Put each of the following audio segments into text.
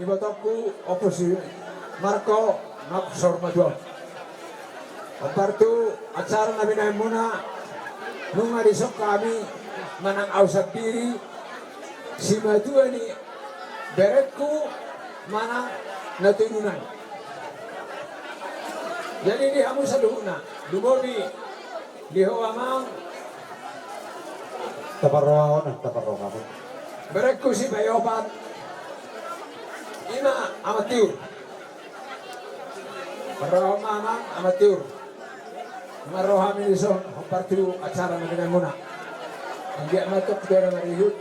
ibotoku oposi Marco Naksor Madwa. Partu acara Nabi Naimuna nunga disok kami manang ausap diri si Madwa ni beretku manang natununan. Jadi di hamu saluhuna dumobi di hawamang taparroha. beretku si bayopat ina amatir. Para mamang amatir. Maroha minison partu acara Nabi Naimuna. Dia matok dia marihut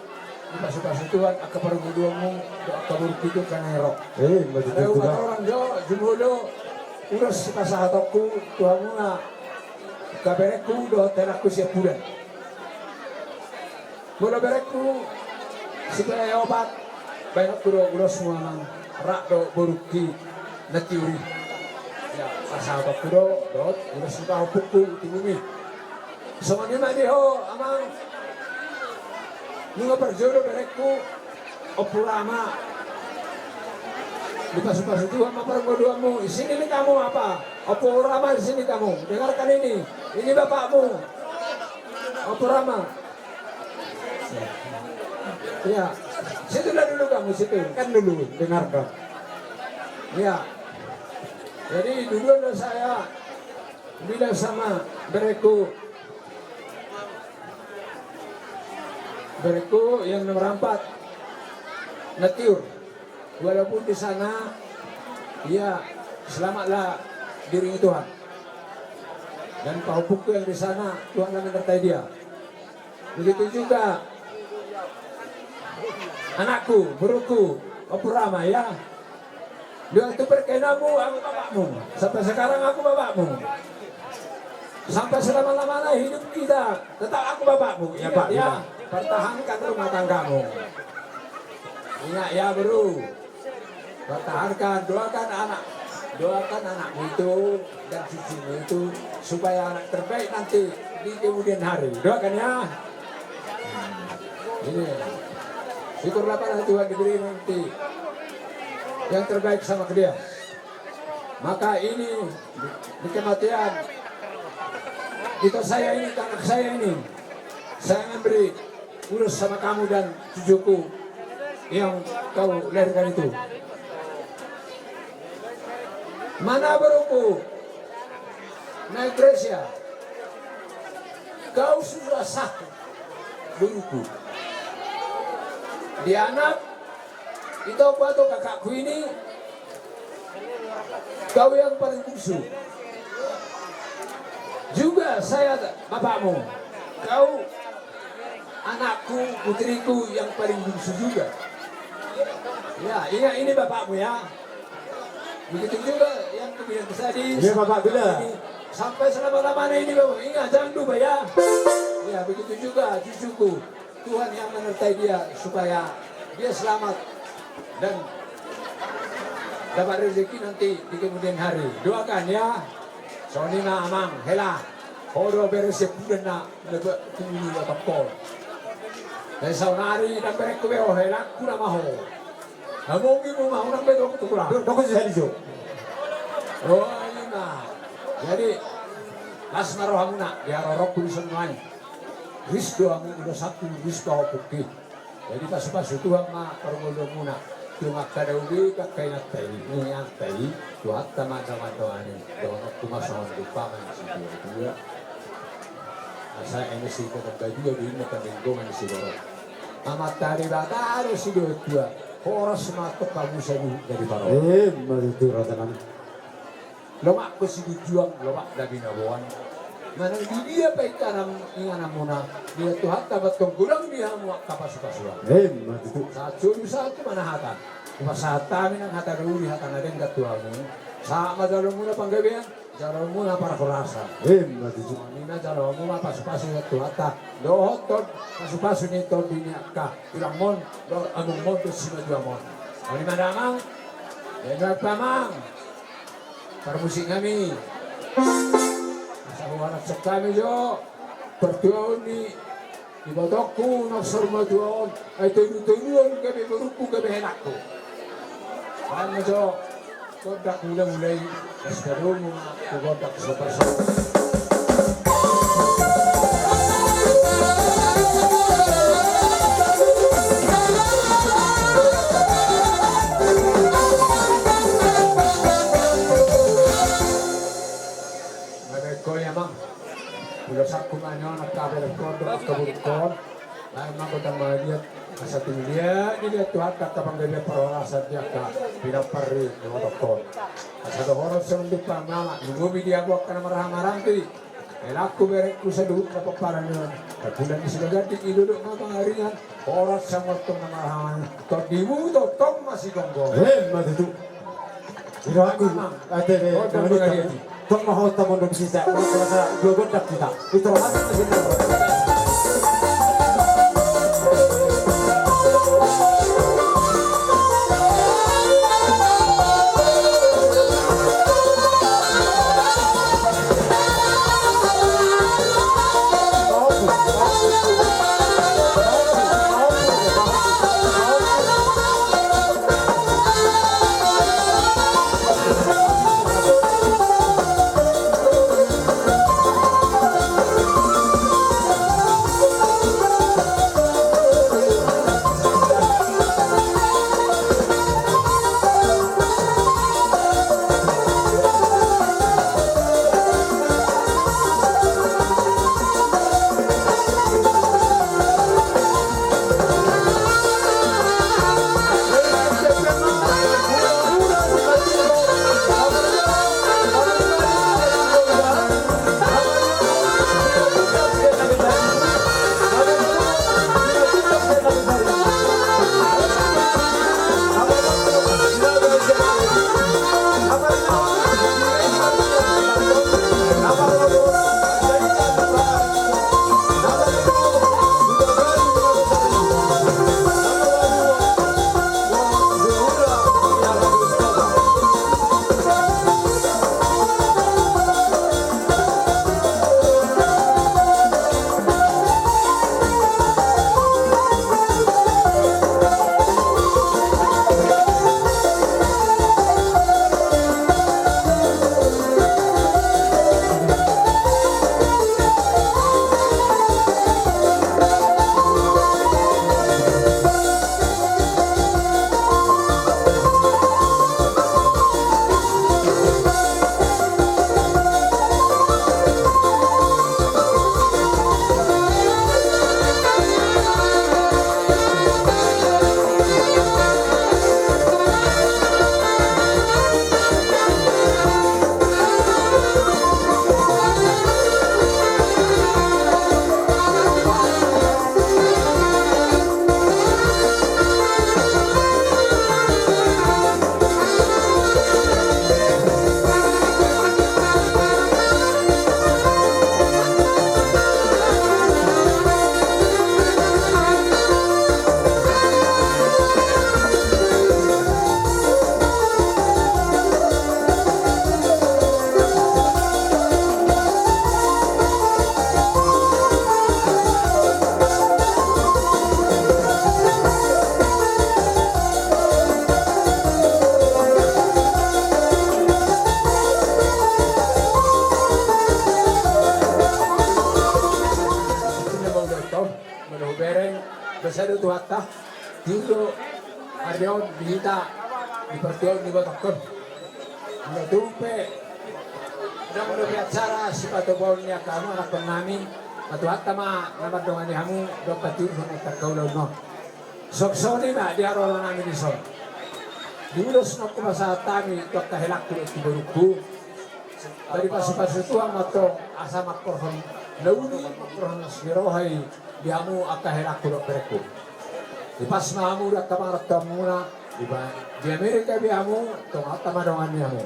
di pasuk-pasuk Tuhan akaparuguduamu do akaburkitu kanero. Ada orang jo jumulo uras si pasahatokku Tuhan muna kabereku do telaku siap bulan. Mula bereku supaya obat banyak guru semua nang rak do buruki natiuri. Ya pasahatokku do uras si pahupuku timumi. Semuanya madiho amang nunga perjodoh bereku opurama di pasuk-pasuk Tuhan mapargodoamu. Di sini nih kamu apa? Opurama di sini kamu. Dengarkan ini. Ini bapakmu. Opurama. Ya, situlah dulu kamu situ. Kan dulu dengarkan. Ya. Jadi dulu ada saya bilang sama bereku yang nomor 4 natiur, walaupun di sana ya selamatlah diri Tuhan dan pahupuku yang di sana Tuhan akan menyertai dia. Begitu juga anakku, buruku, opurama ya. Dia itu perkenamu, aku bapakmu. Sampai sekarang aku bapakmu. Sampai selama-lamanya hidup kita tetap aku bapakmu. Ya Pak ya. Pertahankan rumah tanggamu. Ingat ya bro, pertahankan, doakan anakmu itu dan cucumu itu supaya anak terbaik nanti di kemudian hari. Doakan ya. Ini syukurlah pada Tuhan diberi nanti yang terbaik sama dia. Maka ini di kematian kita saya ini, anak saya ini, saya memberi urus sama kamu dan cucuku yang kau lahirkan itu. Mana beruku? Naik Grecia. Kau sudah satu beruku. Di anak itu atau kakakku ini, kau yang paling bungsu. Juga saya bapakmu. Kau anakku, putriku yang paling bungsu juga. Ya, ingat ini bapakmu ya. Begitu juga yang kemudian sadis. Iya Bapak bila. Sampai selama-lamanya ini bapak. Ingat jangan lupa ya. Ya, begitu juga cucuku. Tuhan yang menyertai dia supaya dia selamat dan dapat rezeki nanti di kemudian hari. Doakan ya. Sonina amang hela. Horo beresip bulan na lebih tinggi atau pol. Dan saunari dan berek kubeho hela kuna maho. Namongi mo maho nang bedo kutukula. Doko sih halijo. Oh ini mah. Jadi lasmaro hamuna dia rorok tulisan lain. Rizdo amu udah satu rizdo putih. Jadi pas-pas itu mah pergodo muna. Cuma kada ubi kakai natai, nyantai, tuhat sama-sama doanya. Doa kumasawan lupa kan si dua. Saya ini sih kata juga di ini pendenggongan si dorong. Amat dari bataro si dua. Horas matok kamu sabu dari baro. Itu ratanan. Lomak ko si juang lomak dari nabuan. Manang di dia pa ikanam inganam muna. Dia tuhat dapat kong gulang dia mo kapasukan. Itu. Satu mana hatan. Pasata min ang hatan uli hatan na din katuamu. Sama dalam muna panggabihan. Dalam muna para kurasa. Itu. Nina dalam muna pasu-pasu na tuhata. Dohotod pasu-pasu nito dinyaka. Ilang mon. Among mon to sima dua mon. Ani madamang. Dengar pamang. Para musik kami. Anak cek kami jo pertuan ni ibadahku naksar majuan ay tuyuan kami berupu kami henakku Ano so, kontak mulai-mulai, sekarang mo kontak sa person. Ko yamang, ulasak kumanyo nagkabel ko doon kabukon, ay makutang malihat sa tinglia dia tuhat kapanggalia perolasan dia ka pinapari ng doktor. Sa dohorot sa mundo pa mama, lumubi dia ko ka na marahang ti. Elak ko berek ko sa duhut na paparan nyo. Kapulan ni sila ganti ilulok na pangaringan, oras sa mortong na marahangan. Tot di mo to, tong masigonggo. Matutu. Ilo aku ate de Tok mahal tamu dong sisa, kalau saya dua godak kita, itu orang masih Bersatu tuhatta, dulu Ardeon dihita di pertiong di Batokon. Mendupe, udah mendupe acara si patobaunya kamu anak penami, patuhatta ma nama dongani kamu dokter tiur sama terkaulau no. Sok soni ma dia orang nami di son. Dulu senok kumasa tami dokter helak kulit di baruku. Dari pasu-pasu tuang atau asa makorhon, launi makorhon sirohai. Diamu akka helak kulo pereku. Di pas mamu dak kamarat tamuna di Amerika biamu tong atta madongan biamu.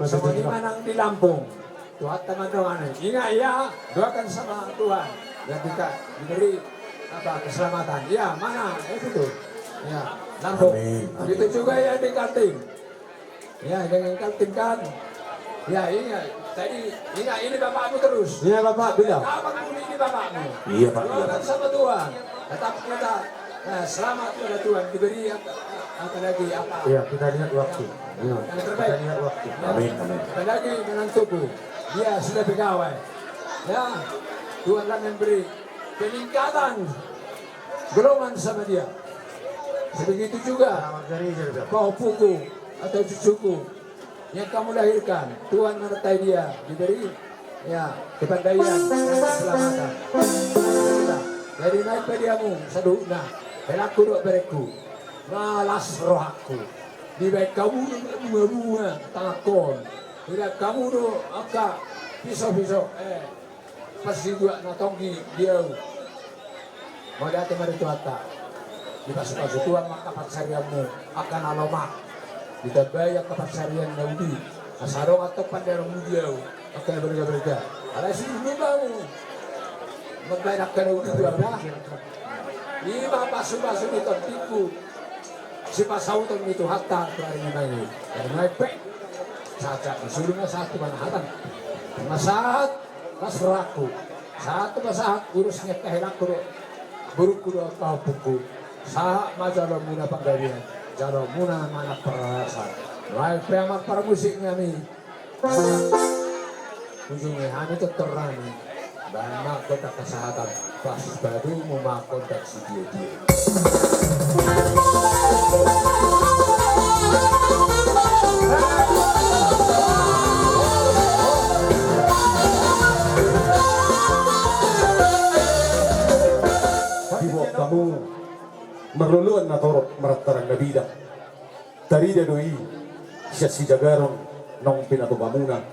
Sama di manang di Lampung. Tu atta madongan. Ingat ya, doakan sama Tuhan dan kita diberi apa keselamatan. Ya, mana itu tuh. Ya, Lampung. Begitu juga ya di Kaltim. Ya, dengan Kaltim kan. Ya, ingat. Tadi, ingat ini bapakmu terus. Iya bapak, bilang. Abang ini bapakmu. Iya pak. Doakan sama Tuhan. Tetap kita selamat kepada Tuhan. Diberi apalagi apa? Iya, kita lihat waktu. Yang terbaik. Kita lihat waktu. Amin, amin. Apalagi menantuku, dia sudah pegawai. Ya, Tuhan akan memberi peningkatan golongan sama dia. Sebegitu juga kau puku atau cucuku yang kamu lahirkan, Tuhan menyertai dia, diberi ya kepandaian dan keselamatan. Jadi naik pediamu saduna, pelaku dok bereku, malas rohaku. Di baik kamu bunga takon, tidak kamu do angka pisau pasti juga natonggi dia. Mau datang dari Tuata, di pasukan Tuhan maka patsariamu akan aloma. Kita bayar kepatsarian Naudi, asarong atau pandarong dia akan berga-berga. Ada sih kamu membayarkan Naudi juga dah. Lima pasu-pasu itu tipu. Si pasautan itu hatta dari ini. Dari naik pek. Caca disuruhnya satu manahatan. Masahat kasraku. Satu masahat urusnya kehilaku. Buruk kuda kau puku. Sahak majalah muna panggalian. Jalo muna mana perasaan. Naik peamak para musiknya nih. Ujungnya hanya terani. Banyak kota kesehatan. Pas baru memakon tak si dia. Dibuat kamu merluluan na torot maratarang nabida. Tarida doi siya si Jagaron nong pinatubamuna.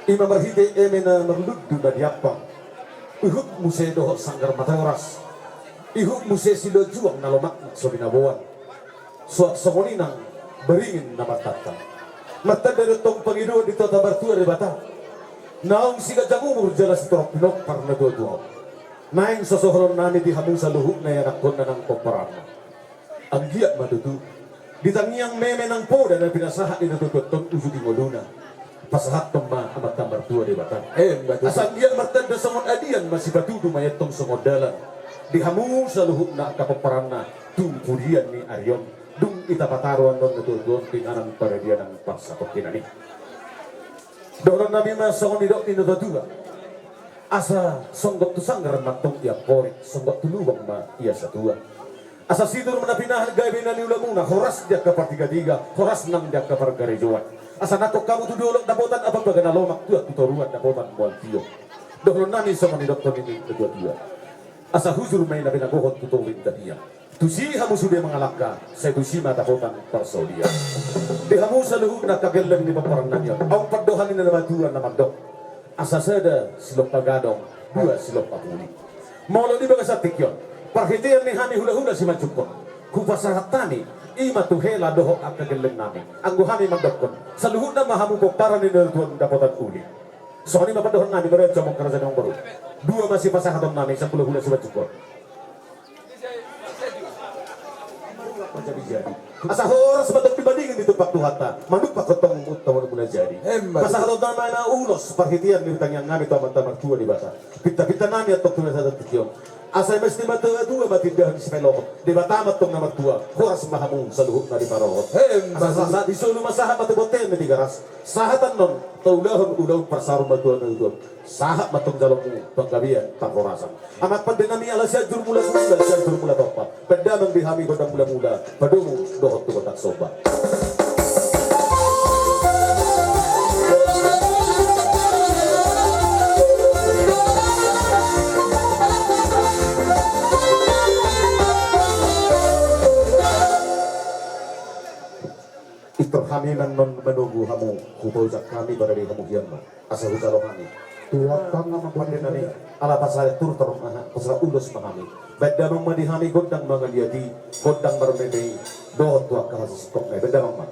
Ima marhite emena merludu na diapang. Ihut muse doho sanggar mataoras. Ihut muse silo juang na lomak so binabuan. Suat somoninang beringin na matatang. Mata dari tong pangido dito tabartua de bata. Naong siga jangumur jelas torok pinok karena dua-dua. Naing sosohron nami di hamung sa luhuk na yanakon na ng komparama. Ang giat madudu. Ditangiang meme ng poda na pinasahat ni natututong uso di moluna. Pasahat tong ma amat tambar tua di batan. Asang giat martanda sa ngon adian masih batudu mayatong sa ngodalan. Di hamung sa luhuk na kapaparana tung purian ni Aryon. Dung itapataruan nun natututong pinanang para dia ng pasapot kinani. Doron namin masakon ni Dok Tinutadua. Asa songgok tu sanggar matong ia porik, songgok tu lubang ma ia satua. Asa sidur menapinah gabi na niula muna, horas dia ke partiga-tiga, horas nang dia ke pargarejoan. Asa nakok kamu tu diolok dapotan apa bagana lomak tuat tutoruan dapotan bual tio. Dohlo nani sama ni dokter ini kedua-dua. Asa huzur main na pinagohot tuturin tadiya. Tusi hamu sudah mengalahkan, saya tusi mata dapotan parsodia. Di hamu saluhuk na kageleng ni paparang nanya, au padohan ni nabatuan na magdok. Asa sada silop pagadong, dua silop papuli. Molo di baga satikyon, parhitian ni hani hula-hula si mancukon. Kupasahatani, ima tuhela doho ang kageleng nami. Ang guhani magdokon, sa luhut na mahamu ko para ni nertuan dapotan uli. So ni mapadohan nami, meron sa mong karasan ng baru. Dua masih pasahaton nami, sa hula-hula si mancukon. Macam jadi. Asa horas batok dibandingin dito paktuhata. Manuk pakotong utawon muna jadi. Pasahatot na na ulos parhitian ni tanyang ngami to amat tua di basa. Pita-pita nami atok tuwa sa tikyon. Asa mesti mata-tua matindahan si pelokot. Di bata amat tong namat tua. Horas mahamung sa luhut na di parokot. Asa di solo masaha matiboten na di garas. Sahatan non taulahon ulaw parsarum matua na ito. Sahat matong dalong panggabian pangkorasan. Amat pandinami ala syajur mula-mula syajur mula topa. Pendamang dihami kodang mula-mula. Padumu dohot tu kotak soba. Ito kami man menunggu kamu kupojak kami berada kamu hiamma. Asa hujalo kami. Tuwag kang naman pandinami. Ala pasal tur pasal ulos mahami. Beda memadihami godang mga liadi, godang marumemi, dohot tuwag kahasis koknay. Beda mama.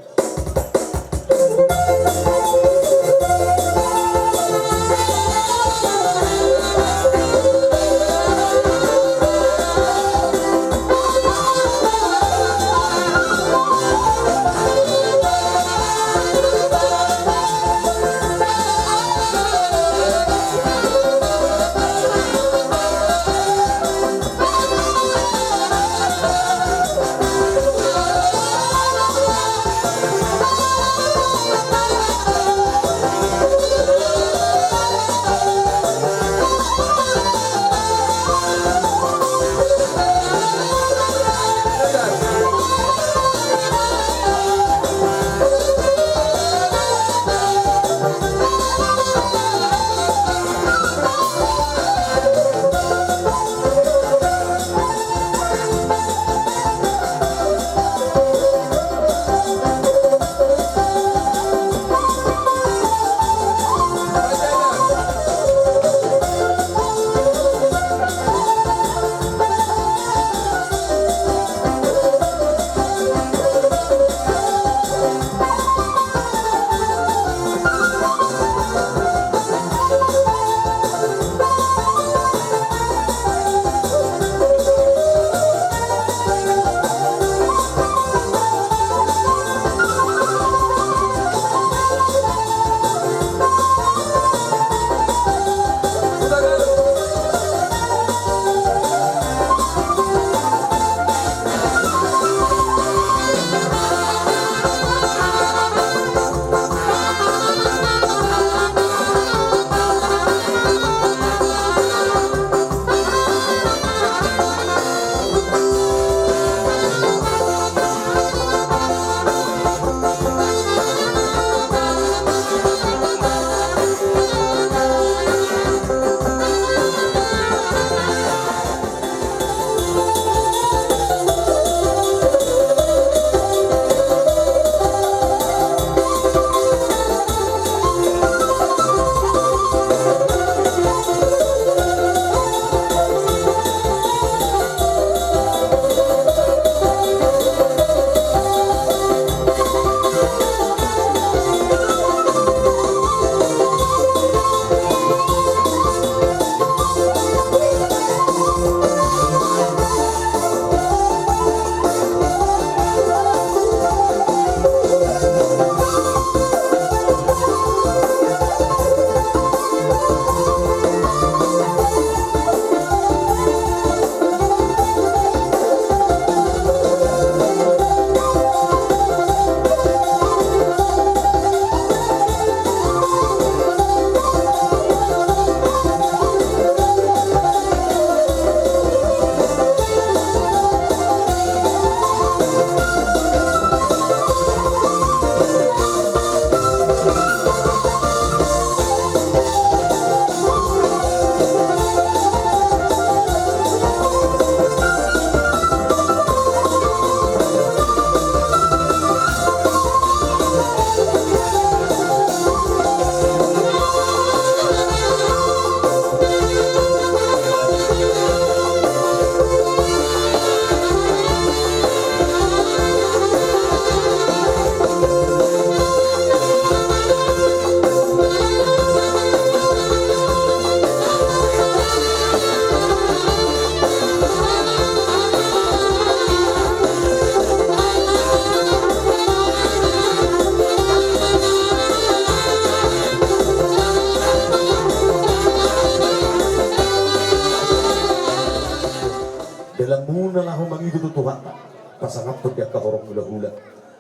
waktu dia kahorong hula-hula.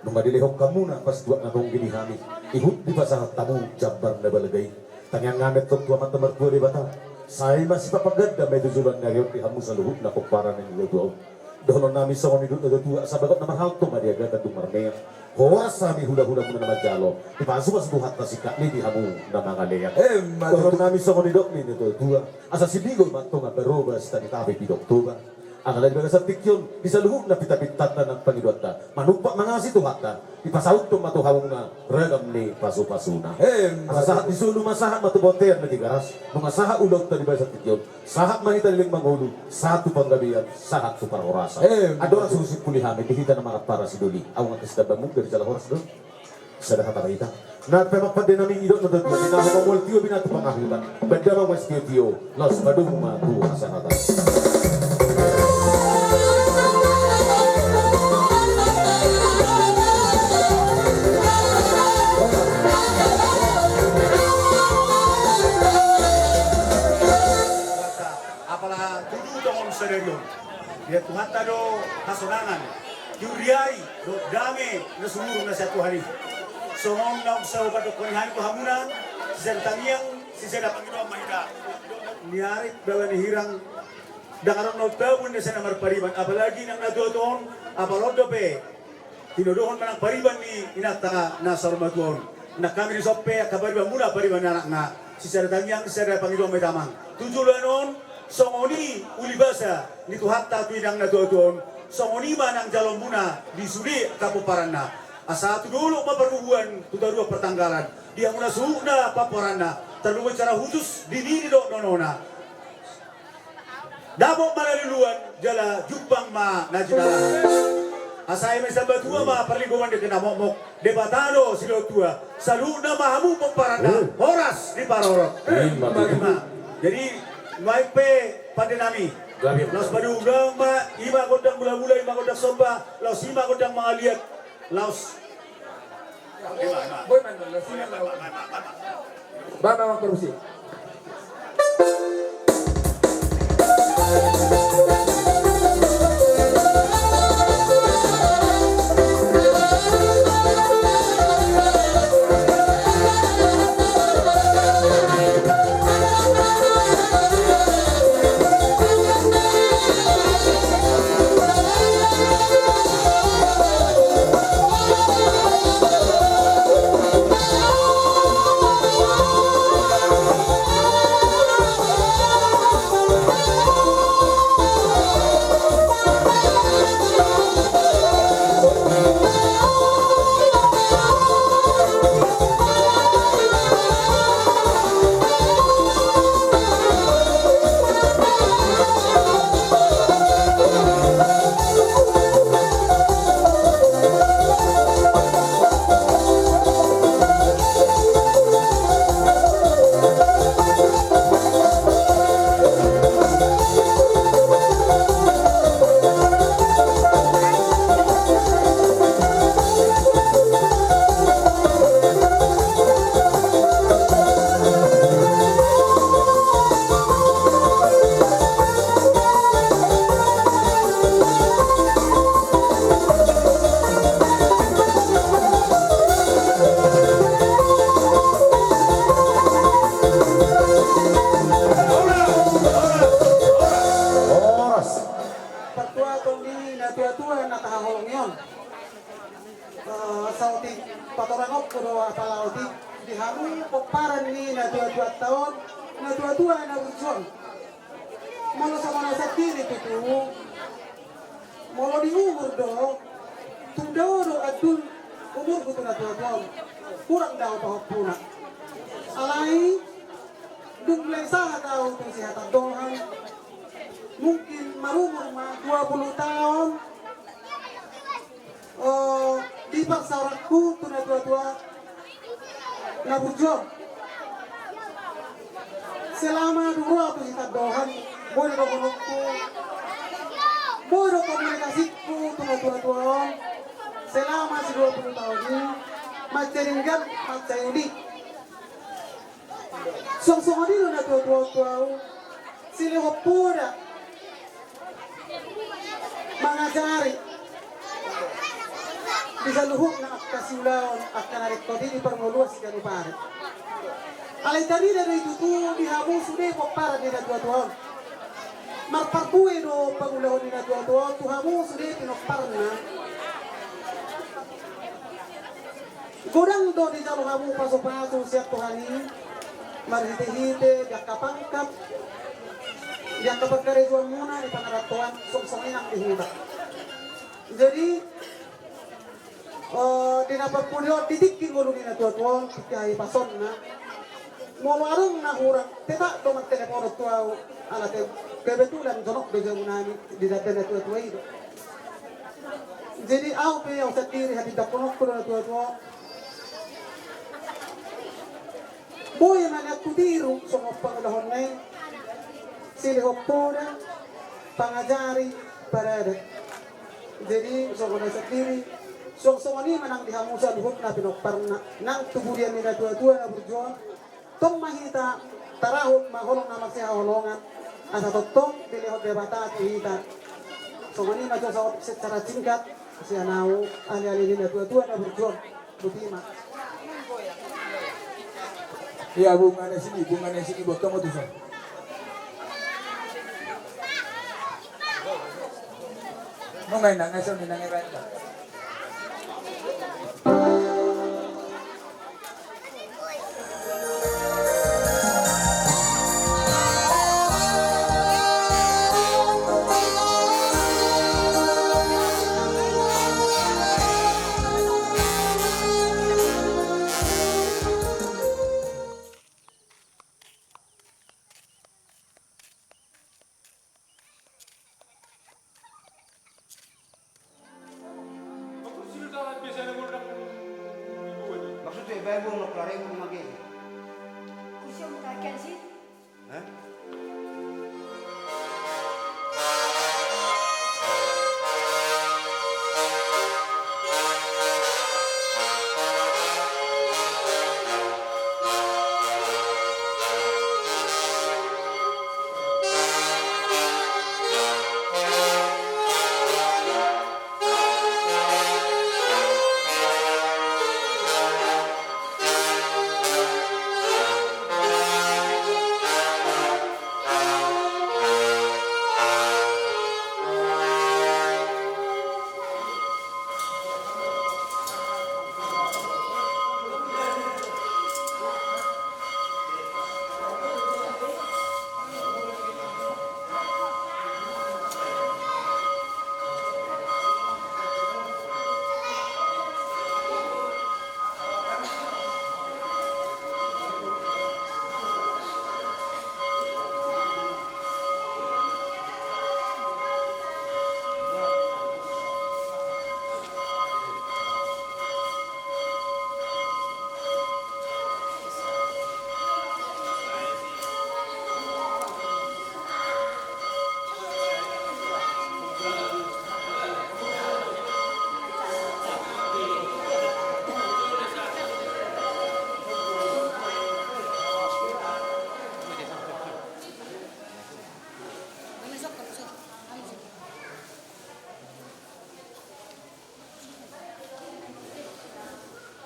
Nunga dilihok kamu na pas dua nagong gini kami. Ihut di pasah tamu jabar na balagay. Tangyang ngamet tok tua mata mertua di bata. Saya masih papaganda may tujulan na rin ihamu sa luhut na kumparan ng ilo. Doon nami sa konidot na tuwa sabagot na marhalto madiaga at dumarmea. Horas sami hula-hula mo na majalo. Ipasok as buhat na si Kakli di hamu na mga leyak. Doon nami sa konidot ni nito tuwa. Asa si Bigol matong nga berobas tanitabi pidok tuwa. Ang alay mga sa tikyon, di sa luhog na pitapitat na ng Panginoon ta. Manugpa mga si tuhat ta, ipasahot tong matuhawang na ragam ni paso-pasuna. Ang sahat di sulu masahat matuboter na digaras, mga sahat ulog ta di ba sa tikyon, sahat manitaliling mangulo, sahat tu panggabihan, sahat tu parorasa. Adora susip kulihamit, dihita na mga para si Duli. Aw nga kisda bamug dari sa lahoras doon. Sa nakatarita. Nagpapapad din namin idot na doon, pinahumamultiyo binatu pangahilan. Banda mga mas tiyo, las badong matuha sa nata. Dia Tuhan tado hasunangan diuriai do dame na sumurong na sa Tuhani songong na sa ubat ko han ko hamunan sertangiang si seda Panginoon mahida niarit bawa ni hirang dangaron no tawon na sa namar pariban apalagi nang nadoton apalodo pe tinuduhon manang pariban ni inatanga na sarmatuon na kami ni soppe kabariban mula pariban anak na si sertangiang si seda Panginoon may tamang tujulonon songoni ulibasa ni tuhatta tuidang na doon songoni manang jalon muna di sudi kapuparan na asa tu dulu maparuhuan tudarua pertanggalan dia muna suuna paparan na terluwe cara khusus di diri do nonona dabok malaliluan jala jupang ma najinala asai may sabatua ma perlingkungan di kena mokmok debatado silo tua saluna mahamu paparan na horas di parorok jadi baik pe pada nami. Laos badudang ma ima godang mula-mula ima godang somba, laos ima godang mangaliat, laos. Boy man, laos ima ba memang korupsi. Selama dua tu kita dohan, boleh komunikasiku, boleh komunikasiku tua-tua. Selama 20 tahun ini, macaringgan macayudi. Song-song adi na tua-tua, sila kopoda mengajari isaluhog na akasiulaon at kanarit ko din iparnguluas si Ganupare. Alay tari na rin itutu di hamu sude po para nila tuwa-tuwa. Marparkuwe no pangulahon nila tuwa-tuwa tuhamu sude pinokparan na. Gudang do di jalo hamu paso-paso siap tuhani. Marhite-hite, diak kapangkap. Diak kapagkarejuan muna di pangaratuan song-songin ang dihuda. Jadi dinapagpulyo titikin mo nung inatuwa-tuwa kaya pason na Moluarong na hurang, teta do magtelepono tuwa alate kebetulan jonok do jamunani di dati na tuwa itu. Jadi aku pe yang sendiri hati daponok ko na tuwa. Boy na nakutiru sa pangalahon na sili hopora pangajari parade. Jadi so ko na sendiri so ni manang dihamusa luhok na pinokparna nang tubulian nila tuwa na berjuang. Tong mahita tarahot maholong na magsihaholongan asa totong dilihot debata at ihita. So mani majo sa secara singkat siya nao ali-ali na tua-tua na berjuang butima. Iya bunga na sini buat kamu tuh. Mau main nang ngasih nang ngerasa. Maksudnya ibu mau keluar ibu lagi? Kursi yang kakian sih? Hah?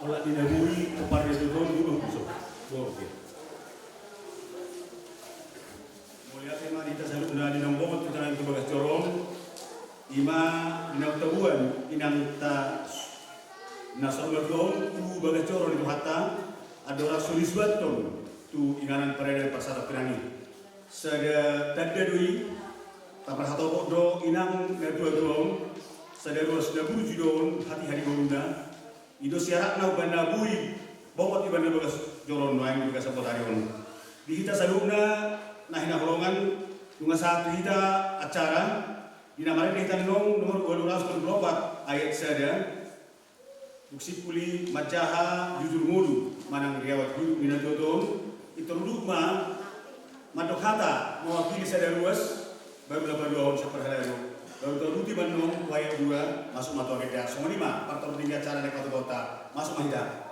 Olah dinamui kepada turun dulu besok. Oke. Mulia tema kita selalu udah dinambong kita nanti bagas corong. Ima dinam tabuan inang ta nasol berdoa tu bagas corong itu hatta ada orang sulis baton tu inganan peredaran pasar pirani. Sada tanda dui tapar hatau do inang nedua doang. Sada ruas dabur judon hati-hati gorunda. Ido siarak na banda bui bobot ibanda bagas joron noang bagas sabot harion. Di hita saluna nah hina holongan tunga satu hita acara dina mari hita nong nomor 1224 ayat sada buksi puli majaha jujur mudu manang riawat guru mina dodon itu rudukma madok hata mewakili sada ruas baru lapan dua seperhalero. Baru tahu ruti Bandung, wayang 2 masuk matu agenda. Semua 5 faktor tinggi acara naik kota masuk mahida.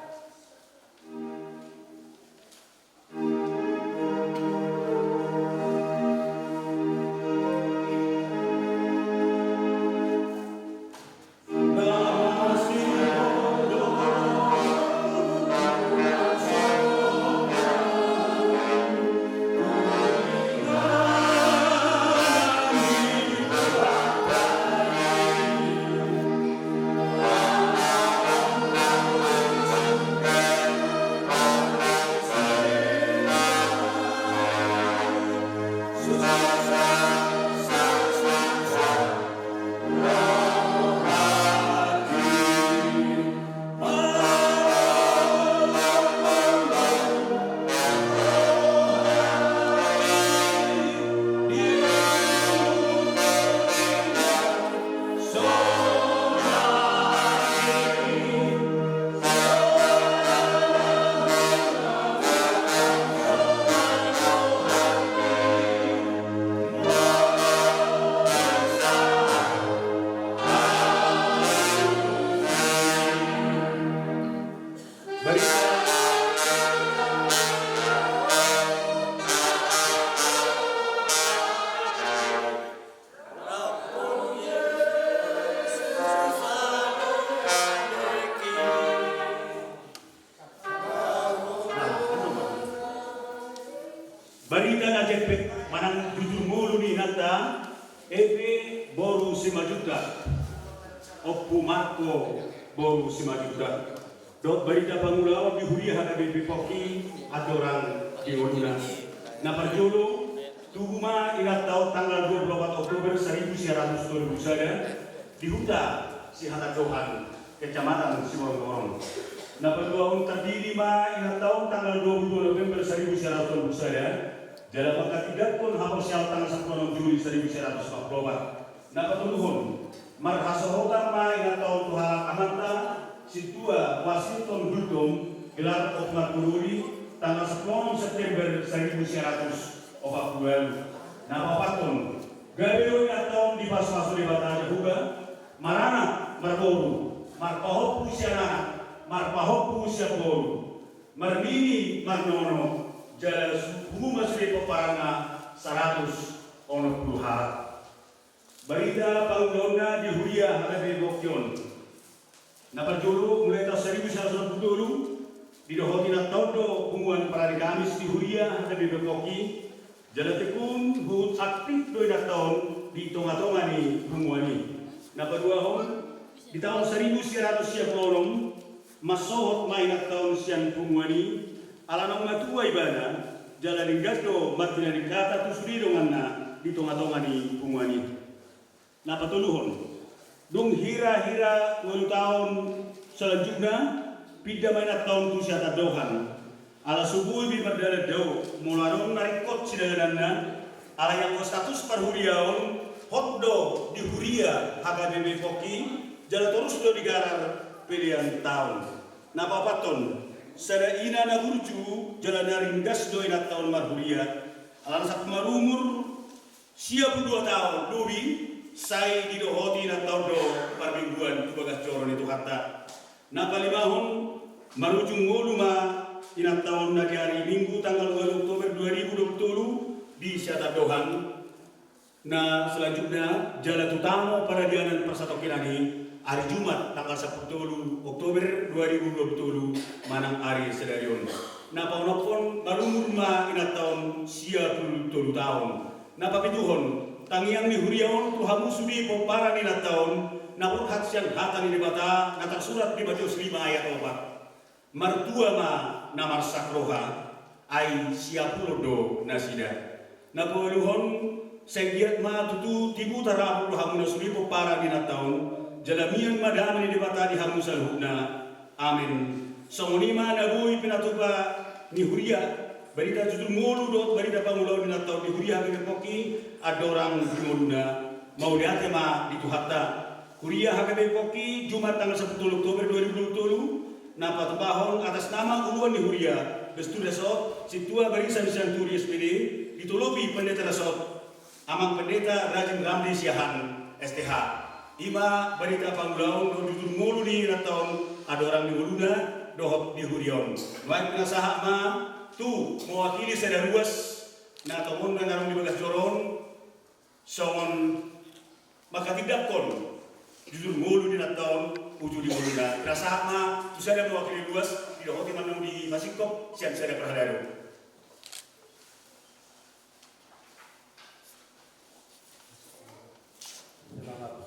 Nasib Barita na jepet manang jujur mulu ni nata ebe boru 5 juta oppu marco boru 5 juta dot barita pangulaw di huriya hada bebe poki adoran di oduna na parjolo tuhuma ingat tahun tanggal 24 Oktober 1900 saya di Huta si Hata Dohan kecamatan Simorong. Na pagawang terdiri ma ingat tahun tanggal 22 November 1900 saya dalam pagkatigat pun hapos siya tanggal 10 Juli 1944. Na patuluhon marhasohotan ma ingat tahun tuhalak amanta situa Washington Dultom gelar Okmar Kururi tanggal 10 September 1942. Na papaton gabelo ingat tahun di pas-paso di Bataja Huga marana marboru marpahopu siya marpahopu siya boru marmini marnono jala huma suri peparana 100 onok duha barita pangdauna di Huria halabe bokyon na parjolo mulai tahun 1920 di dohoti na todo humuan parani Kamis di Huria halabe bokoki jala tekun hut aktif doi na tahun di tonga-tonga ni humuani na paduahon di tahun 1900 masohot mainat tahun siang humuani alanong matua ibana jala linggato matina dikata tusuri donganna di tonga-tonga ni humuani na patuluhon dung hira-hira 8 tahun selanjutnya pida mainat tahun tusiata dohan ala subuh bi berdala do mularong narikot sidaganna ala yang status parhuriaon hotdo di Huria HKBP Poki jala terus do digarar pilihan tahun na papaton sada ina na hurju jala naringgas do ina tahun marhuria alan sak marumur 22 tahun lubi sai di dohoti na tahun do parbingguan tubagas coron itu kata na palimahon marujung ngoluma ina tahun na di hari Minggu tanggal 2 Oktober 2020 di Syata Dohan. Nah selanjutnya jala tutamo pada dianan persatokinani hari Jumat tanggal 10 Oktober 2020 manang hari sedarion. Nah paunopon marumur ma ina tahun 30 tahun. Nah papituhon tangiang ni huriaon tuhamu sudi poparan ina tahun napun hatsian hatan ini bata natak surat di Matius 5 ayat 4. Martua ma namar sakroha ai siapulodo nasida. Nah pauluhon senggiat ma tutu tibu tarapu hamuna suri popara di tahun jalamian madam ni dibata di hamu salhuna amin songoni ma nabui pinatuba ni huria barita judul mulu dot barita pangulau di tahun di huria ke poki adorang di moluna mau lihat ma di tuhata huria HKB Poki Jumat tanggal 10 Oktober 2020 napa tebahon atas nama uluan di huria bestu desot situa barisan santuri SPD ditolobi pendeta desot Amang Pendeta Rajin Ramli Siahan STH Ima barita pangulaun do jujur mulu ni tahun ada orang di Muluna dohot di Hurion baik penasahak ma tu mewakili sada ruas na tomon na narong di bagas joron songon maka tidak kon jujur mulu di tahun uju di Muluna penasahak ma tu sada mewakili ruas di dohot manung di Masikop siang sada perhadaro.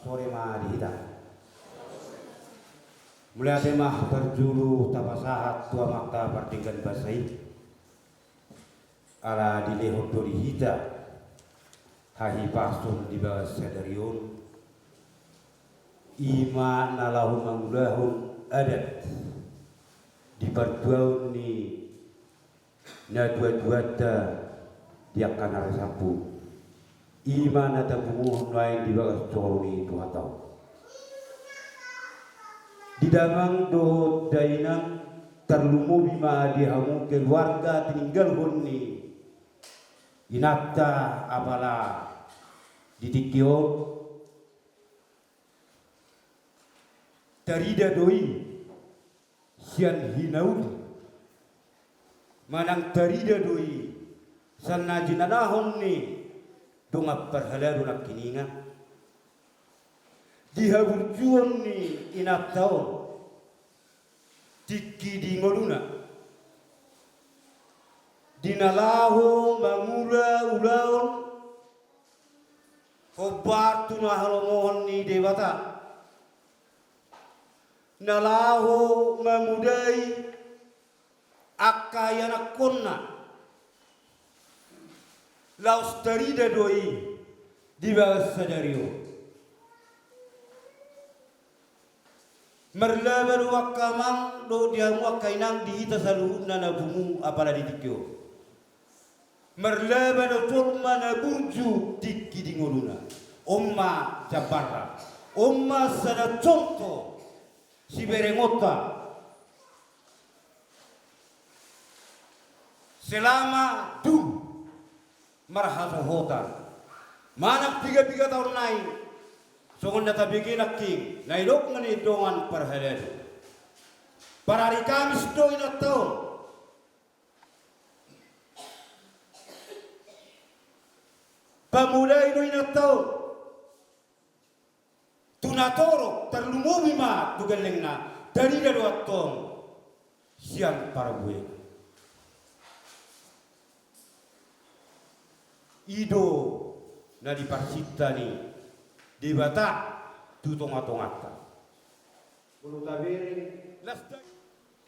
Sore mari kita mulai temah berjulu tapasahat tua makta pertinggan basai ala di lehot dori hita hahi pasun di bawah sadarion ima nalahu mangulahun adat di perduaun ni na dua-duata diakan arasapu ima nata punguhun lain di bagas coroni itu hatau di damang do dainang terlumu bima dihamu keluarga tinggal huni inakta apala didikio tarida doi sian hinaudi manang tarida doi sana jinanahon ni dongap perhaladu nak kininga dihaburjuan ni inak tahun tiki di ngoluna dinalaho mangula ulaon kobar tunahalomohon ni dewata nalaho memudai akayana konna laus tarida doi di bawah sadario merlaban wakamang do dia wakainang dihita saluhuna na bumu apala ditikyo merlaban turma na burju tikki di ngoluna omma jabarra omma sada contoh si berengota selama du marhasa hotan manak 3 tahun naik songon data bikin king nailok ngani dongan perhalen para hari Kamis do ina tahun pemuda do ina tahun tunatoro terlumumi ma tugalengna dari dua tong siang para gue ido na di parsita ni di bata tutonga-tongata ulu tabiri lasta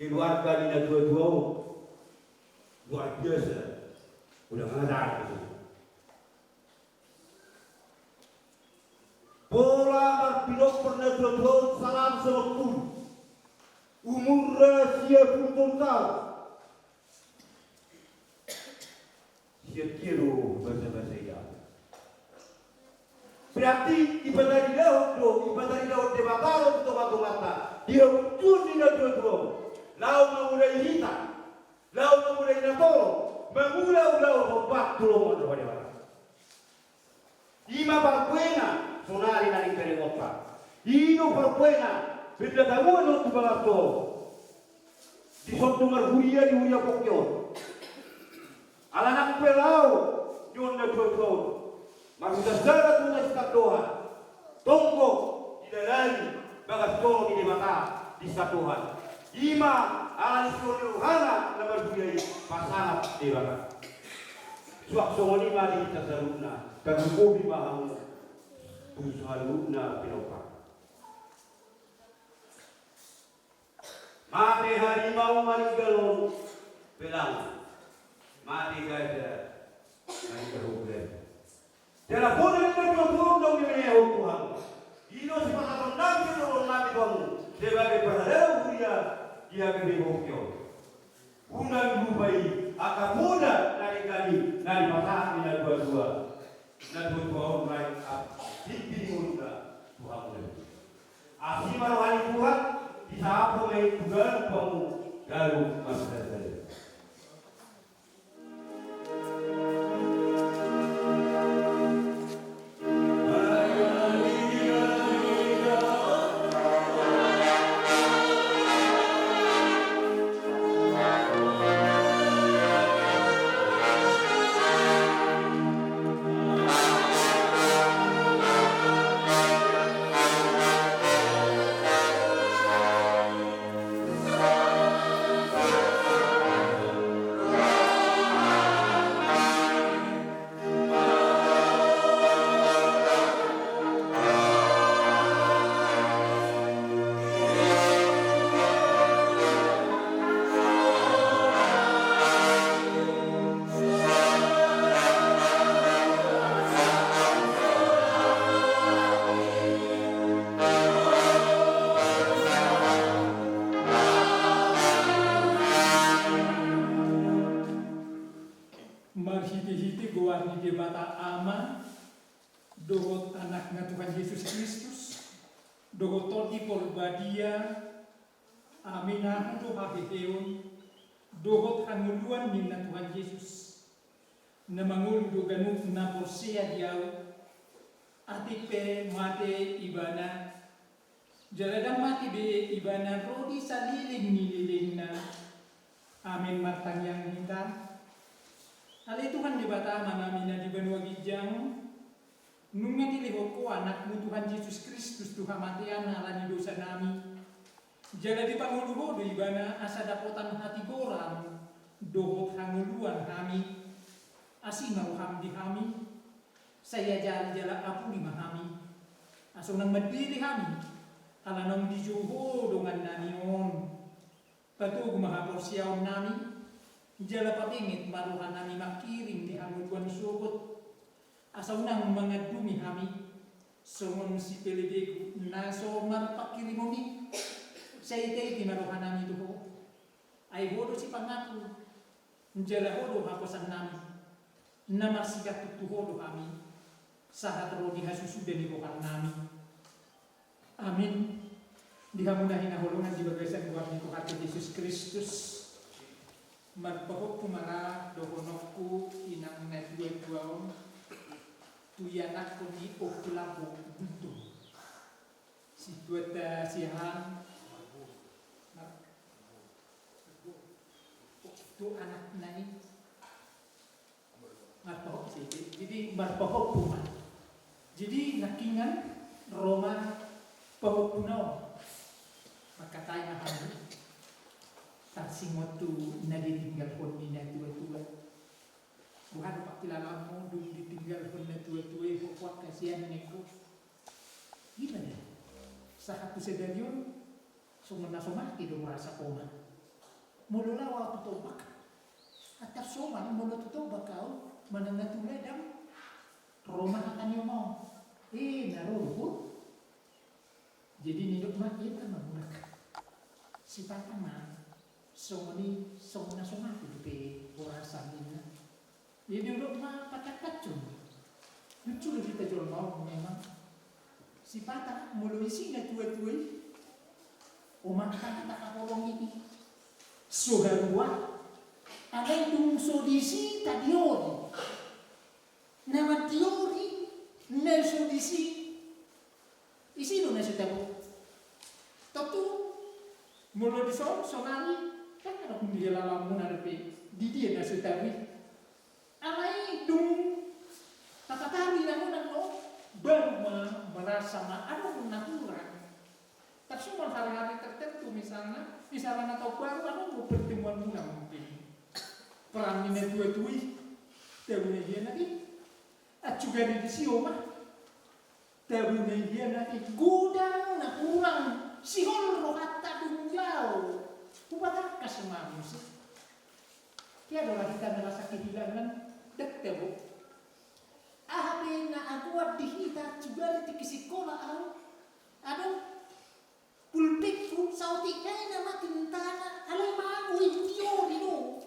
keluarga ni na dua-dua luar biasa udah ngadar pola marpinok pernah dua-dua salam selokun umur rahasia pun tahun siap kiro bahasa-bahasa ya berarti ibadah di daun debatalo untuk mata dia ucun di dua-dua lau memulai hita lau memulai natolo memulai obat tulungan kepada orang ima parpuena sonari nari perengota ino parpuena beda tamuan untuk balato di sontu marhuria di huria pokyo alanak pelau nyon na dua-dua maksudnya tunai satuan tonggo di dalam bagas tolo di mata di satuan ima alis koruhana nama budaya pasangan di bagas suak songoni mali tasaruna dan kobi mahal usaluna pinopa mati harimau manigalon pelang mati gajah manigalon dalam bodoh itu dong di mana Tuhan. Ino sepatah nanti orang nanti kamu sebagai perhadap dia gede bokyo. Undang lupai akan muda dari pasang dari dua-dua dan dua orang lain di muda Tuhan boleh. Asli marwani Tuhan bisa apa main tugas kamu dalam masa depan. Marhiti-hiti gowarni di mata ama dogot anaknya Tuhan Yesus Kristus dogot toti porbadia aminah do habiheon dogot hanguluan minna Tuhan Yesus na mangul do ganuk na porsia diaw atipe mate ibana Jaladang mati be ibana rodi saliling na amin matang yang hitam. Hal itu kan dibata manamina di benua gijang. Nunga dilihok ko anakmu Tuhan Yesus Kristus Tuhan matian alani dosa nami. Jala di panguluho do ibana asa dapotan hati goram dohot hanguluan kami. Asinau hamdi kami. Saya jala apu di mahami. Asunang mediri kami. Alanong di juho dengan nanion. Patuh mahaporsiaon nami. Jala papingit maruhan nami makiring di anguluan sugot. Asaw nang mga dumi kami. Sungon si Pelidego na so marapakirimomi. Sa itay di maruhan nami tuho. Ay hodo si pangapu. Jala hodo haposan nami. Namarsikat tutuhodo kami. Sahat ro dihasusudan di bokal nami. Amin. Dihamunahin na hulungan di bagasan buat ni Tuhan Yesus Kristus. Magpahok kumara dohonokku inang na dua-duaon. Tuyanak ko ni okulabo dito. Si tuwata siyahan. Tu anak na ni. Magpahok siya. Jadi magpahok kuman. Jadi nakingan Roma pahok punaw. Magkatay na kami. Tasingot tu naditinggal pun ni na tua-tua. Bukan pak kilala mo dulu ditinggal pun na tua-tua. Kuat kasihan neko. Gimana? Saat tu sedarion. Sumana-sumati do merasa koma. Mulula waktu tobak. Atap soman mula tutobak kau. Manangatulay dam. Roma akan yung mau. Naruhu. Jadi nidok mati kan magunak. Si papa mah. Somani somana somati pe orasa nina. Jadi nidok mah pacat-pacun. Lucu lu kita jual mau memang. Si papa mulu isi na tua-tuai. Umakan tak kapolong ini. Suharua. Ada yang sodisi tadiori. Nama teori na sodisi. Isi lo na sutabu. Tapi mulu di sonari kan ada pun dia lalang muna depe. Di dia na sutabu. Alai dung takatari na muna no baru merasa ada natural. Tapi semua hari-hari tertentu misalnya atau baru ada pertemuan muna mungkin. Perang ini dua-dui. Tahu dia nanti. Juga di sioma. Tahu dia nanti. Gudang na kurang. Sihol rohata dungjau. Kupatak kasemamu sih. Kaya adalah kita merasa kehilangan. Dek tahu. Ahabe na akuat dihita juga di kisikola au. Ada pulpitku sautikay na matintana. Alay maku intiori no.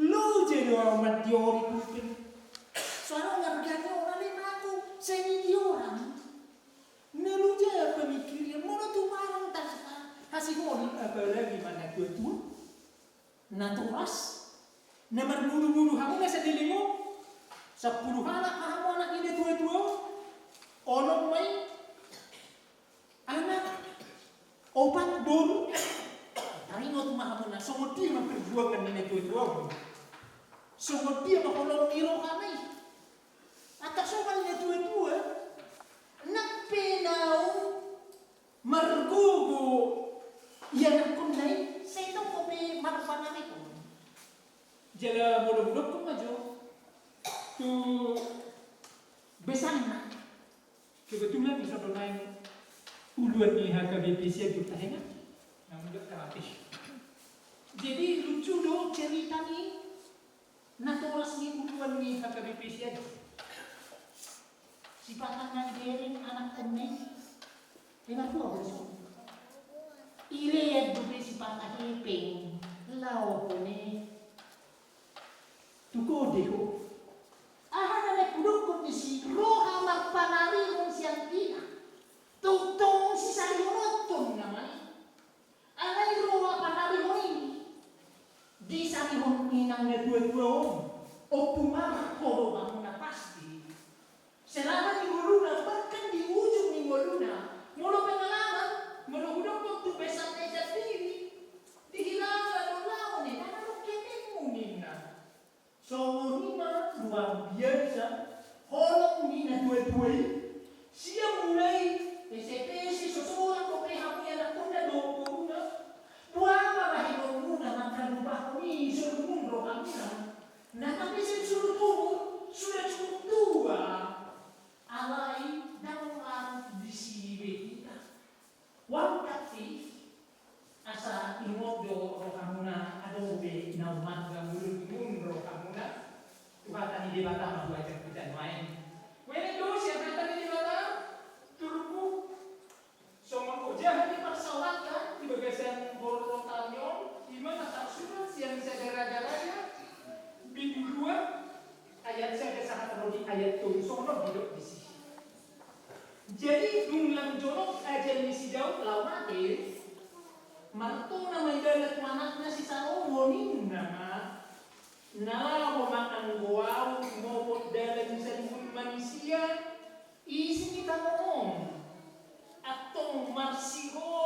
Lu jadi orang teori pulpit. Soalnya ngerganya orang lain aku seni orang. Nelu jadi pemikiran. Mana tuh marang tak kasih moni apalagi mana tua. Naturas. Nomor buru-buru kamu nggak sedilimu. 10 anak ini tua-tua. Orang main anak obat buru. Tapi nggak tuh mahamuna. Semua dia memperjuangkan ini tua-tua. Semua dia makolong niro kami. Atau soalnya tua-tua. Nak penau margugo yang aku naik. Saya tahu kopi marfana itu. Jala mudah-mudah ku maju. Tu besarnya. Kebetulan bisa bermain uluan ni HKBP siap kita hendak. Namun tak habis. Jadi lucu dong cerita ni. Naturas ni uluan ni HKBP siap. Si patang dering anak teneng. Dengar tu apa sih? Ile dulu si patang hepeng. Lau pone. Tuko deho. Ahana le kudukut ni si roha magpanari mong siyang ina. Tugtong si sarionotong naman. Alay roha panari mo ini. Di sarihon inang na dua-duaon. O pumamak ko ang na pasti. Selama ni muluna, bahkan di ujung ni muluna. Mula pengalaman, di bata buat kita main. Wene do siapa tadi di bata? Turku. Somong ujian di persoalan di bagian Borotanion di mana tak surat yang segera-geranya Bidu 2 ayat saya sangat perlu di ayat itu sono hidup di sini. Jadi jumlah jonok aja di si jauh lawanate mantu nama ibadat manaknya si Salomonin nama nala makan goau maupun dalam disebut manusia isi kita ngomong atau marsiho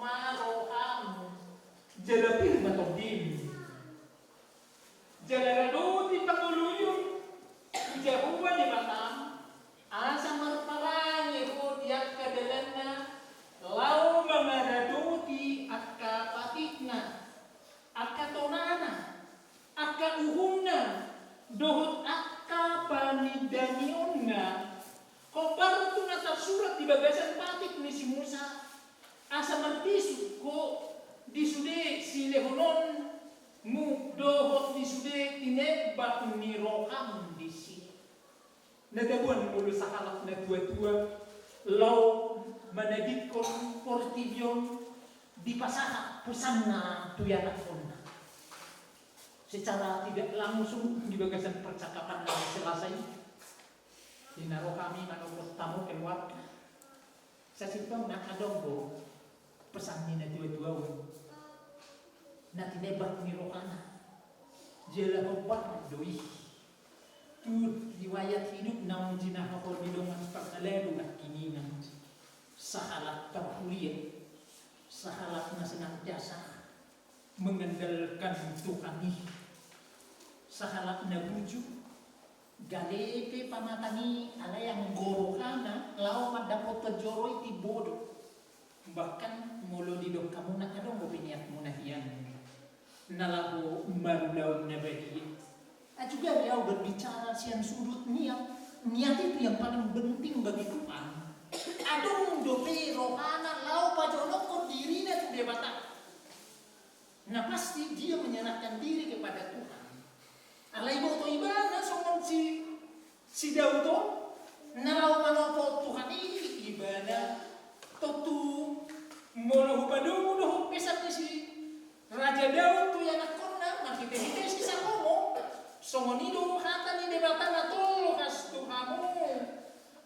maro kamu jalapir matobim jalarado di panguluyun jahuwa di batam asa marparanya ko tiyak kadalana lau mamaraduti akka patikna akka tonana akka uhumna dohot akka panidanionna kopar tu nata surat di bagasan patik ni si Musa asa martisu ko disude si lehonon mu dohot disude tinebak ni roham di si nadabuan mulu sakalak na tua-tua lau manadikon portibyon di pasaha pesanna tuyanak konna secara tidak langsung di bagasan percakapan yang selesai dinaro kami manopos tamu keluar sa simpang nakadonggo pesan ni na tua-tua na tinebak ni rokana jela obat doi tu riwayat hidup namun jinah ko dilongan pagkalelo at kiningan sahalat terkuliah sahalat na senantiasa mengandalkan Tuhan sahalat na bujuk galepe pamatani ala yang gorokana lau madapot kejoro iti bodoh bahkan mulo didok kamu nak adong opiniat munahian nalahu marulaw na bahiyat. Juga dia berbicara siang sudut niat itu yang paling penting bagi Tuhan. Adong dope rohana lau pajonok kok dirinya tu dia batak. Nah pasti dia menyerahkan diri kepada Tuhan. Alai boto ibadah somong si Daudo nalau manopo Tuhan ini ibadah totu molo hubadu doh pesan si Raja Daud tu yang nakona makite si Salomo songonido hata ni debatan atol kas Tuhamu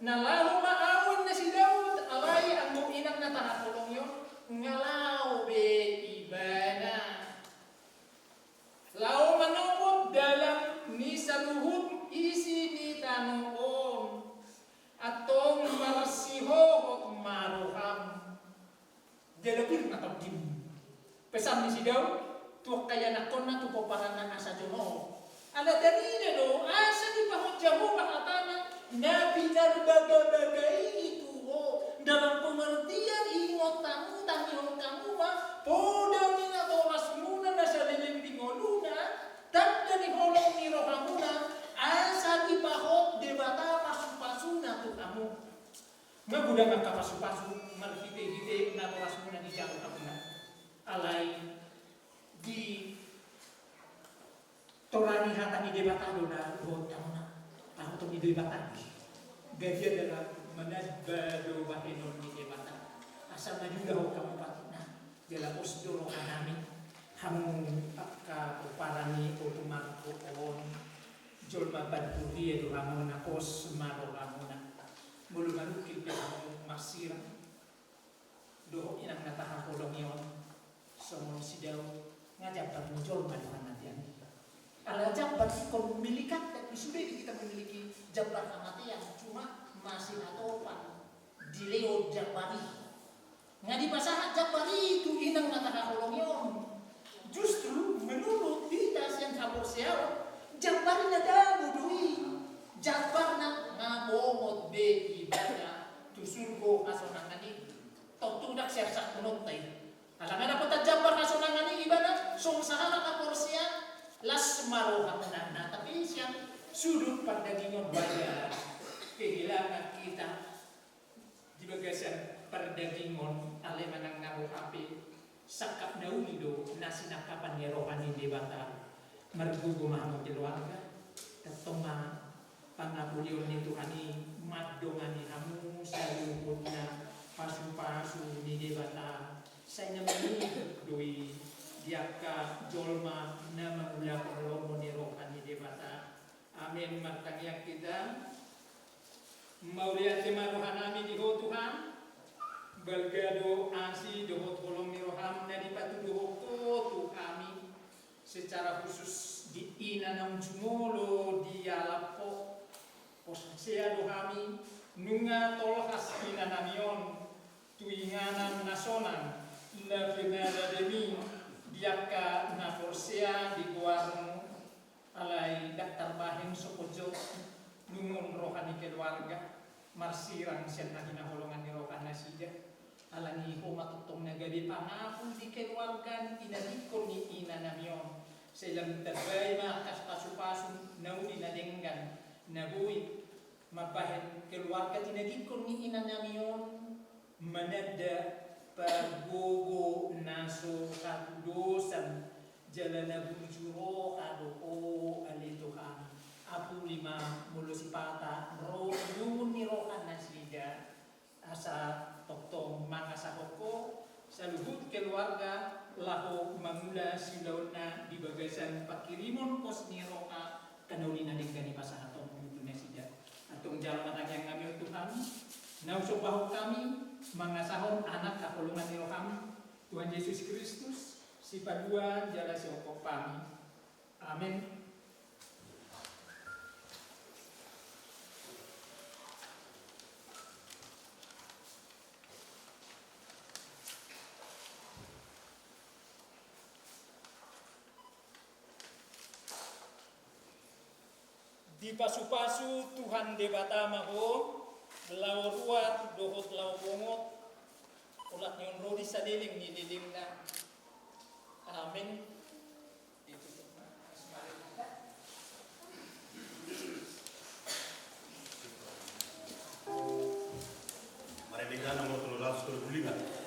nalau maawin na si Daud alai ang inang na tahakulong yun ngalau be ibadah lau manopot dalam nisaluhut isi di tanuon atong marasihohot maruham jalapir na tabdim pesan ni si Daud tuh kaya nakon na tupo para na asa jono ala dalila do asa di pahot jamu pakatana na pinarbaga-bagai itu dalam pengertian ingot tamu tangion kamu mah poda mina toras muna na sa lilim di ngoluna tanda ni holong ni rohamuna asa di pahot debata pasu-pasuna tu kamu magudang ang kapasu-pasu marhite-hite na toras muna di jamu kamu alay di torani hata ni debatado na buat kamu na tahu tu ni debatado gajian adalah menasbado bahinon ni debata asal na juga ho kamu patina dalam usduro kanami hamu akka uparani utuman on jolma baduri edu hamu na kos maro hamu na mulu manukil pe hamu masira doho inang nataha kolong yon somong sidaw ngajak tak muncul maduhan nantian ala jabat kalau memilikan dan sudah kita memiliki jabat kematian cuma masih atopan di leo jabari ngadi pasahat jabari itu inang nataha kolong yon justru menurut kita yang kabur siaw jabari na damu dui jabar na ngabomot be ibadah tu surgo kasonangan ini totudak sersak menontai alang dapat jabar kasonangan ini ibadah song sahala kaporsia las marohamna tapi siang sudut pandangingon bayar kehilangan kita di bagasan perdagingon ale manang ngaruh api sakap daulido nasinakapan ni rohani debata mergugu mahmud keluarga Ketoma pangabulion ni Tuhani madongani hamu saluhutna pasu-pasu ni debata saya namani doi diaka jolma nama ulah perlomo ni rohani debata. Amin. Martanya kita mau lihat tema rohanami di Tuhan belgado asi dohot holong ni roham na di patu dohot kami secara khusus di inanam jumolo di alapo posasea dohami nunga tolhas inanamion tuinganam nasonan la finada demi diaka na forsea di guarno alai daftar bahin sopojo nungun rohani keluarga marsirang sian nakina holongan ni rohana sida alani homa tutong nagadi pangapun di keluarga inadikon ni inanamion selang terbay makas pasu-pasu nau dinadenggan nabui mabahin keluarga tinadikon ni inanamion manada pergogo naso satu dosan jalana bujuro kado o alituhan apu lima mulu sipata ro yun ni rohan nasida asa toktong mangasa hoko saluhut keluarga laho mangula silauna di bagasan pakirimon pos ni roka kanulina dengkani pasahatong yutu nasida atong jalan matang yang kami Tuhan nausok bahu kami mangasahon anak kakolongan ni roham Tuhan Yesus Kristus si paduan jala siokok kami. Amin. Di pasu-pasu Tuhan debata maho lau ruat dohot lau bongot ulat nyon rodi sadiling ni didingna. Amin. Mari kita nomor 325.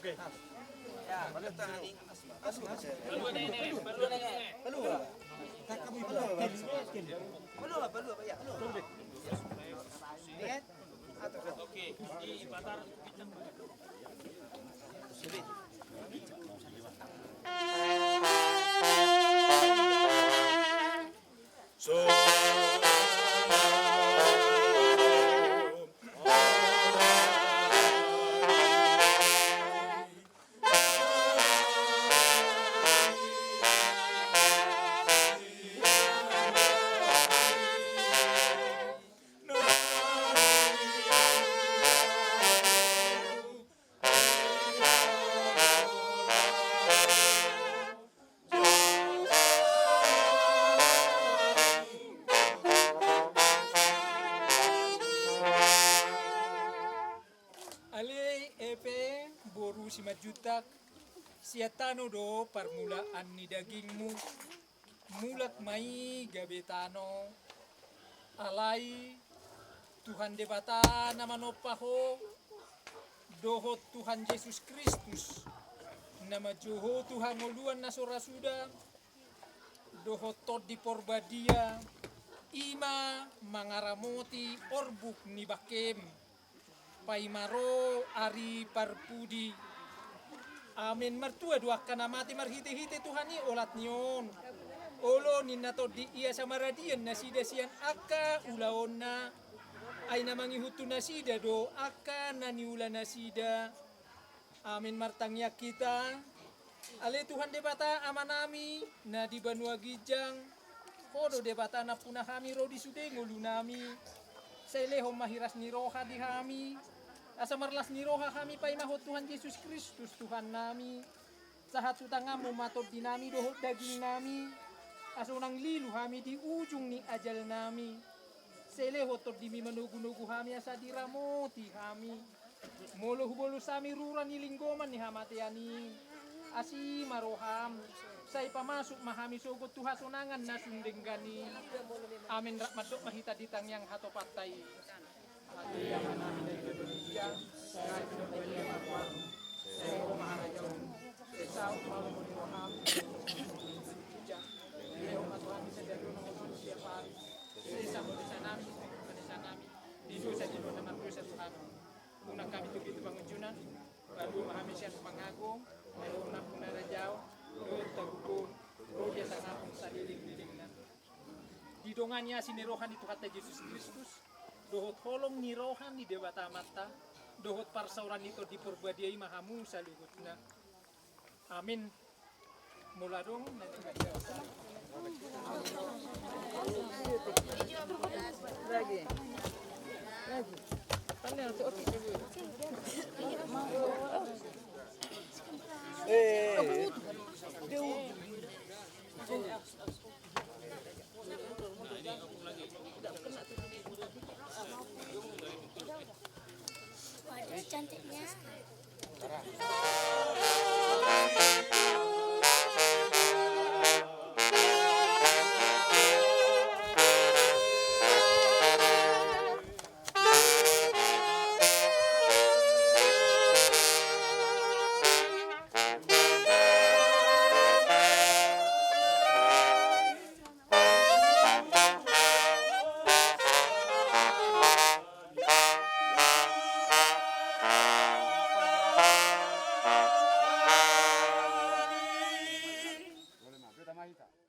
Oke. Ale epe boru 5 juta siatano do permulaan ni dagingmu mulat mai gabetano alai Tuhan debata nama nopaho dohot Tuhan Yesus Kristus nama Joho Tuhan ngoluan nasora sudah dohot tod di porbadia ima mangaramoti orbuk ni bakem paimaro ari parpudi amin mertua dua kana mati marhite-hite Tuhani olat nion olo ninna to di iya samaradian nasida sian aka ulaonna ay namangi hutu nasida do aka naniula nasida amin martangya kita ale Tuhan debata amanami na di Banua Gijang kodo debata na punah kami rodi sude ngulunami seleho mahiras ni roha di kami asa marlas ni roha kami pa imahot Tuhan Yesus Kristus Tuhan nami sahat sutangamu matod dinami dohot daging nami asunang lilu kami di ujung ni ajal nami seleho tod dimi menugu-nugu kami asa diramoti kami molo hubolo sami ruran ni linggoman ni hamatiani asi maroham say pamasok mahami sugot tuha sunangan na sundenggani amin rahmat dok mahita ditang yang hato patay hatiyaman namin dari Indonesia saya sudah banyak makuan saya maharajaw saya mau meniroham beliau matuhan bisa dari orang siap hari saya mau disanami di dosa di dosa manusia Tuhan unang kami tuh gitu bangunan lalu mahami siap pangagung mayroon akong narajaw doon tagukon doon dia sa akong saliling-liling na didongan niya sinirohan ito kata Yesus Kristus dohot holong nirohan ni Dewata Mata dohot parsauran ito di perbadiay mahamu sa lugot na amin mula dong lagi Waduh, cantiknya. Boleh mah, kita mah kita.